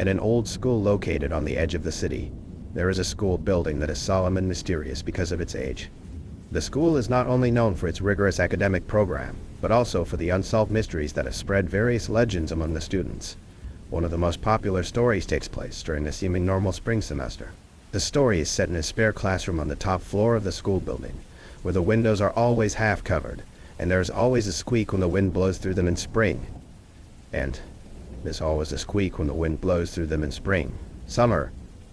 In an old school located on the edge of the city, there is a school building that is solemn and mysterious because of its age. The school is not only known for its rigorous academic program, but also for the unsolved mysteries that have spread various legends among the students. One of the most popular stories takes place during the seeming normal spring semester. The story is set in a spare classroom on the top floor of the school building, where the windows are always half covered, and there is always a squeak when the wind blows through them in spring. And there's always a squeak when the wind blows through them in spring, summer,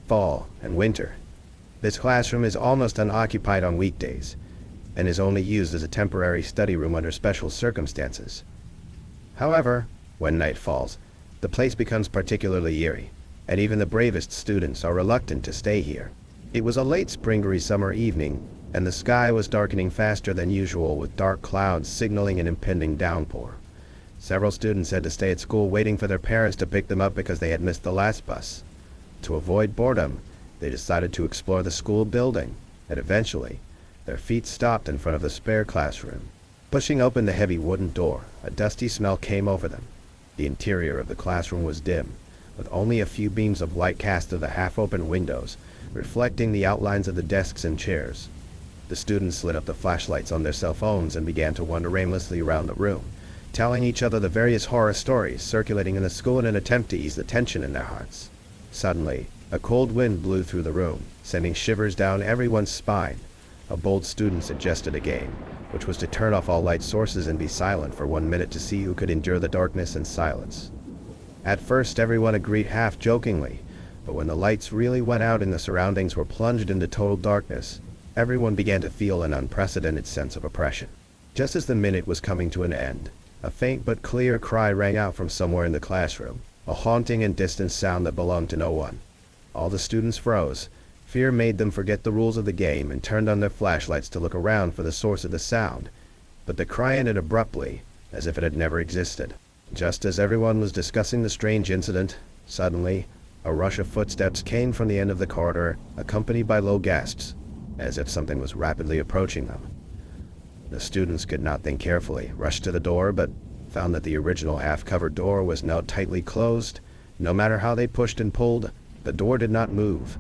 fall, and winter. This classroom is almost unoccupied on weekdays, and is only used as a temporary study room under special circumstances. However, when night falls, the place becomes particularly eerie, and even the bravest students are reluctant to stay here. It was a late springy summer evening, and the sky was darkening faster than usual with dark clouds signaling an impending downpour. Several students had to stay at school waiting for their parents to pick them up because they had missed the last bus. To avoid boredom, they decided to explore the school building, and eventually, their feet stopped in front of the spare classroom. Pushing open the heavy wooden door, a dusty smell came over them. The interior of the classroom was dim, with only a few beams of light cast through the half-open windows, reflecting the outlines of the desks and chairs. The students lit up the flashlights on their cell phones and began to wander aimlessly around the room, telling each other the various horror stories circulating in the school in an attempt to ease the tension in their hearts. Suddenly, a cold wind blew through the room, sending shivers down everyone's spine. A bold student suggested a game, which was to turn off all light sources and be silent for 1 minute to see who could endure the darkness and silence. At first, everyone agreed half-jokingly, but when the lights really went out and the surroundings were plunged into total darkness, everyone began to feel an unprecedented sense of oppression. Just as the minute was coming to an end, a faint but clear cry rang out from somewhere in the classroom, a haunting and distant sound that belonged to no one. All the students froze. Fear made them forget the rules of the game and turned on their flashlights to look around for the source of the sound, but the cry ended abruptly, as if it had never existed. Just as everyone was discussing the strange incident, suddenly, a rush of footsteps came from the end of the corridor, accompanied by low gasps, as if something was rapidly approaching them. The students could not think carefully, rushed to the door, but found that the original half-covered door was now tightly closed. No matter how they pushed and pulled, the door did not move.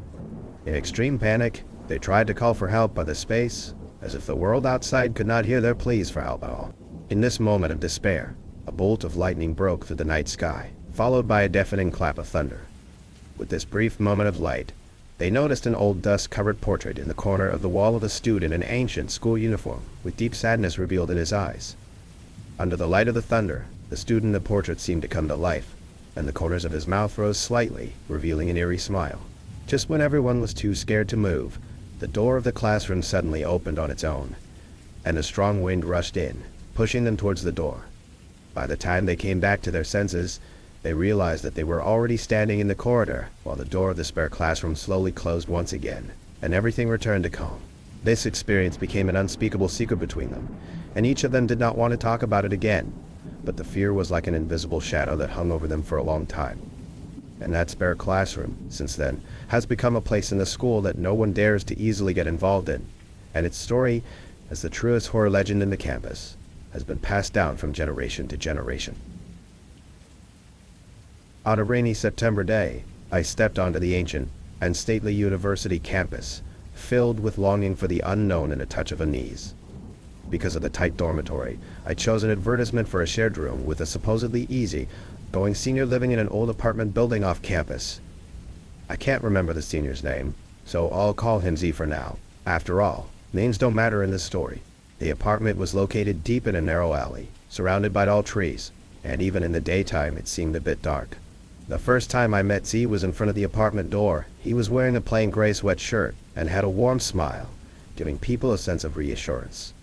In extreme panic, they tried to call for help by the space, as if the world outside could not hear their pleas for help at all. In this moment of despair, a bolt of lightning broke through the night sky, followed by a deafening clap of thunder. With this brief moment of light, they noticed an old dust-covered portrait in the corner of the wall of a student in an ancient school uniform, with deep sadness revealed in his eyes. Under the light of the thunder, the student in the portrait seemed to come to life, and the corners of his mouth rose slightly, revealing an eerie smile. Just when everyone was too scared to move, the door of the classroom suddenly opened on its own, and a strong wind rushed in, pushing them towards the door. By the time they came back to their senses, they realized that they were already standing in the corridor, while the door of the spare classroom slowly closed once again, and everything returned to calm. This experience became an unspeakable secret between them, and each of them did not want to talk about it again, but the fear was like an invisible shadow that hung over them for a long time. And that spare classroom, since then, has become a place in the school that no one dares to easily get involved in, and its story, as the truest horror legend in the campus, has been passed down from generation to generation. On a rainy September day, I stepped onto the ancient and stately university campus, filled with longing for the unknown and a touch of unease. Because of the tight dormitory, I chose an advertisement for a shared room with a supposedly easy-going senior living in an old apartment building off campus. I can't remember the senior's name, so I'll call him Z for now. After all, names don't matter in this story. The apartment was located deep in a narrow alley, surrounded by tall trees, and even in the daytime it seemed a bit dark. The first time I met Z was in front of the apartment door. He was wearing a plain gray sweatshirt and had a warm smile, giving people a sense of reassurance.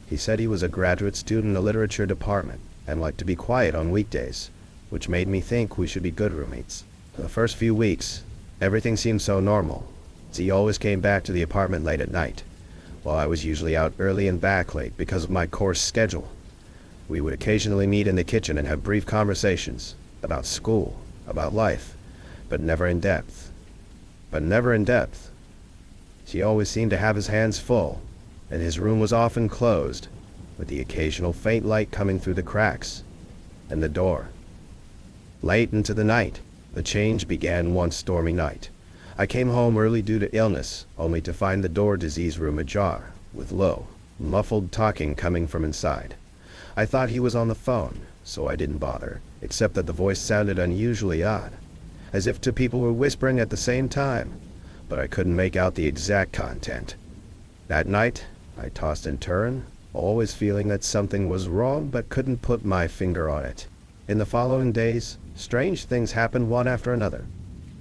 He said he was a graduate student in the literature department and liked to be quiet on weekdays, which made me think we should be good roommates. For the first few weeks, everything seemed so normal. Z always came back to the apartment late at night, while I was usually out early and back late because of my course schedule. We would occasionally meet in the kitchen and have brief conversations about school, about life, but never in depth. He always seemed to have his hands full, and his room was often closed, with the occasional faint light coming through the cracks and the door. Late into the night, The change began one stormy night. I came home early due to illness, only to find the door disease room ajar, with low, muffled talking coming from inside. I thought he was on the phone, so I didn't bother, except that the voice sounded unusually odd, as if two people were whispering at the same time, but I couldn't make out the exact content. That night, I tossed and turned, always feeling that something was wrong but couldn't put my finger on it. In the following days, strange things happened one after another.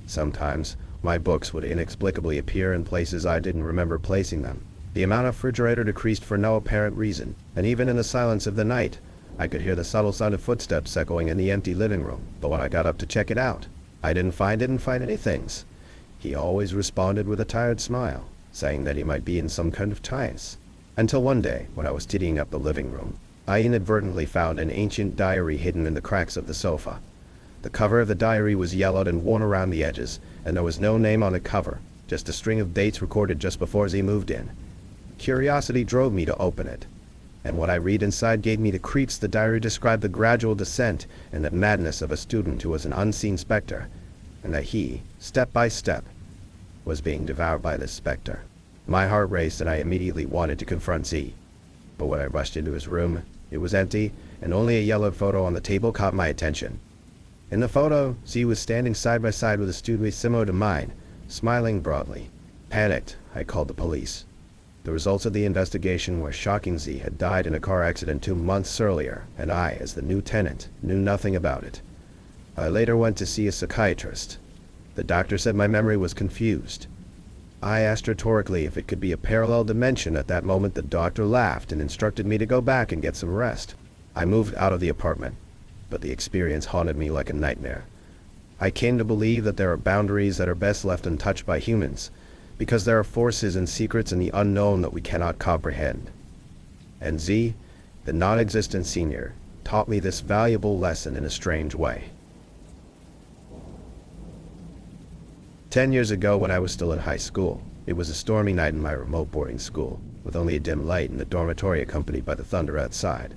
Sometimes, my books would inexplicably appear in places I didn't remember placing them. The amount of refrigerator decreased for no apparent reason, and even in the silence of the night, I could hear the subtle sound of footsteps echoing in the empty living room. But when I got up to check it out, I didn't find any things. He always responded with a tired smile, saying that he might be in some kind of trance. Until one day, when I was tidying up the living room, I inadvertently found an ancient diary hidden in the cracks of the sofa. The cover of the diary was yellowed and worn around the edges, and there was no name on the cover, just a string of dates recorded just before Z moved in. Curiosity drove me to open it, and what I read inside gave me the creeps. The diary described the gradual descent and the madness of a student who was an unseen specter, and that he, step by step, was being devoured by this specter. My heart raced and I immediately wanted to confront Z. But when I rushed into his room, it was empty, and only a yellowed photo on the table caught my attention. In the photo, Z was standing side by side with a student similar to mine, smiling broadly. Panicked, I called the police. The results of the investigation were shocking. Z had died in a car accident 2 months earlier, and I, as the new tenant, knew nothing about it. I later went to see a psychiatrist. The doctor said my memory was confused. I asked rhetorically if it could be a parallel dimension. At that moment, the doctor laughed and instructed me to go back and get some rest. I moved out of the apartment, but the experience haunted me like a nightmare. I came to believe that there are boundaries that are best left untouched by humans, because there are forces and secrets in the unknown that we cannot comprehend. And Z, the non-existent senior, taught me this valuable lesson in a strange way. 10 years ago, when I was still in high school, it was a stormy night in my remote boarding school, with only a dim light in the dormitory accompanied by the thunder outside.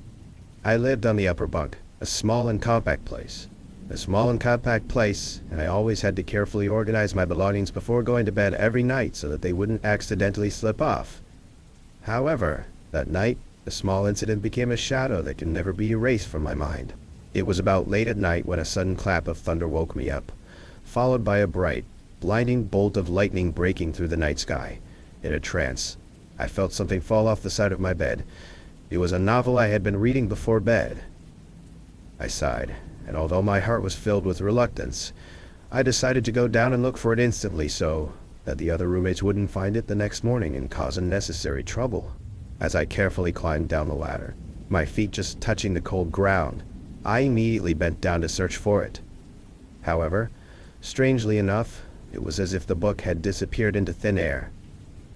I lived on the upper bunk, a small and compact place, and I always had to carefully organize my belongings before going to bed every night so that they wouldn't accidentally slip off. However, that night, a small incident became a shadow that can never be erased from my mind. It was about late at night when a sudden clap of thunder woke me up, followed by a bright, blinding bolt of lightning breaking through the night sky. In a trance, I felt something fall off the side of my bed. It was a novel I had been reading before bed. I sighed, and although my heart was filled with reluctance, I decided to go down and look for it instantly so that the other roommates wouldn't find it the next morning and cause unnecessary trouble. As I carefully climbed down the ladder, my feet just touching the cold ground, I immediately bent down to search for it. However, strangely enough, it was as if the book had disappeared into thin air,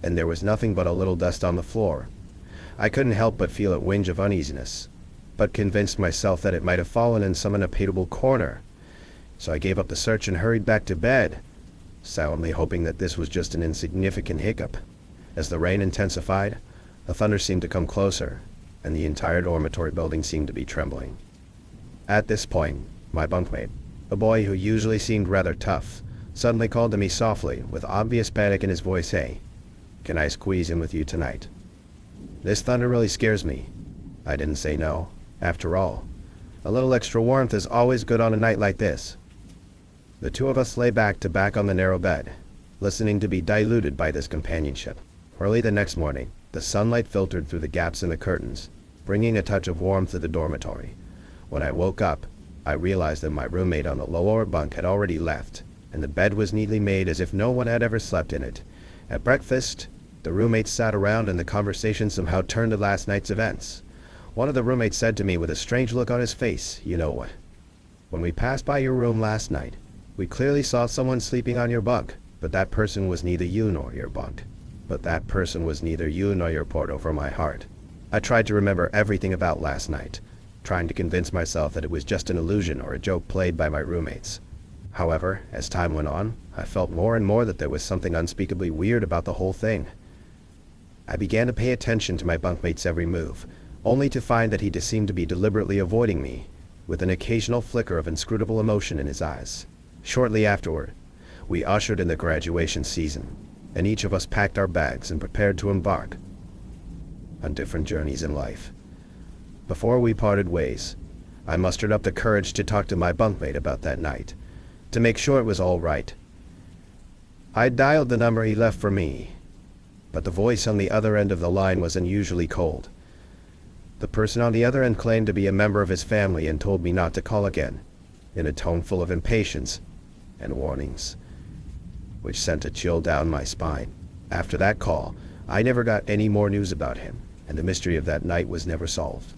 and there was nothing but a little dust on the floor. I couldn't help but feel a whinge of uneasiness, but convinced myself that it might have fallen in some unappeasable corner. So I gave up the search and hurried back to bed, soundly hoping that this was just an insignificant hiccup. As the rain intensified, the thunder seemed to come closer, and the entire dormitory building seemed to be trembling. At this point, my bunkmate, a boy who usually seemed rather tough, suddenly called to me softly, with obvious panic in his voice, "Hey, can I squeeze in with you tonight?" This thunder really scares me. I didn't say no. After all, a little extra warmth is always good on a night like this. The two of us lay back to back on the narrow bed, listening to be diluted by this companionship. Early the next morning, the sunlight filtered through the gaps in the curtains, bringing a touch of warmth to the dormitory. When I woke up, I realized that my roommate on the lower bunk had already left, and the bed was neatly made as if no one had ever slept in it. At breakfast, the roommates sat around and the conversation somehow turned to last night's events. One of the roommates said to me with a strange look on his face, "You know what? When we passed by your room last night, we clearly saw someone sleeping on your bunk, but that person was neither you nor your bunk. But that person was neither you nor your port over my heart." I tried to remember everything about last night, trying to convince myself that it was just an illusion or a joke played by my roommates. However, as time went on, I felt more and more that there was something unspeakably weird about the whole thing. I began to pay attention to my bunkmate's every move, only to find that he seemed to be deliberately avoiding me, with an occasional flicker of inscrutable emotion in his eyes. Shortly afterward, we ushered in the graduation season, and each of us packed our bags and prepared to embark on different journeys in life. Before we parted ways, I mustered up the courage to talk to my bunkmate about that night, to make sure it was all right. I dialed the number he left for me, but the voice on the other end of the line was unusually cold. The person on the other end claimed to be a member of his family and told me not to call again, in a tone full of impatience and warnings, which sent a chill down my spine. After that call, I never got any more news about him, and the mystery of that night was never solved.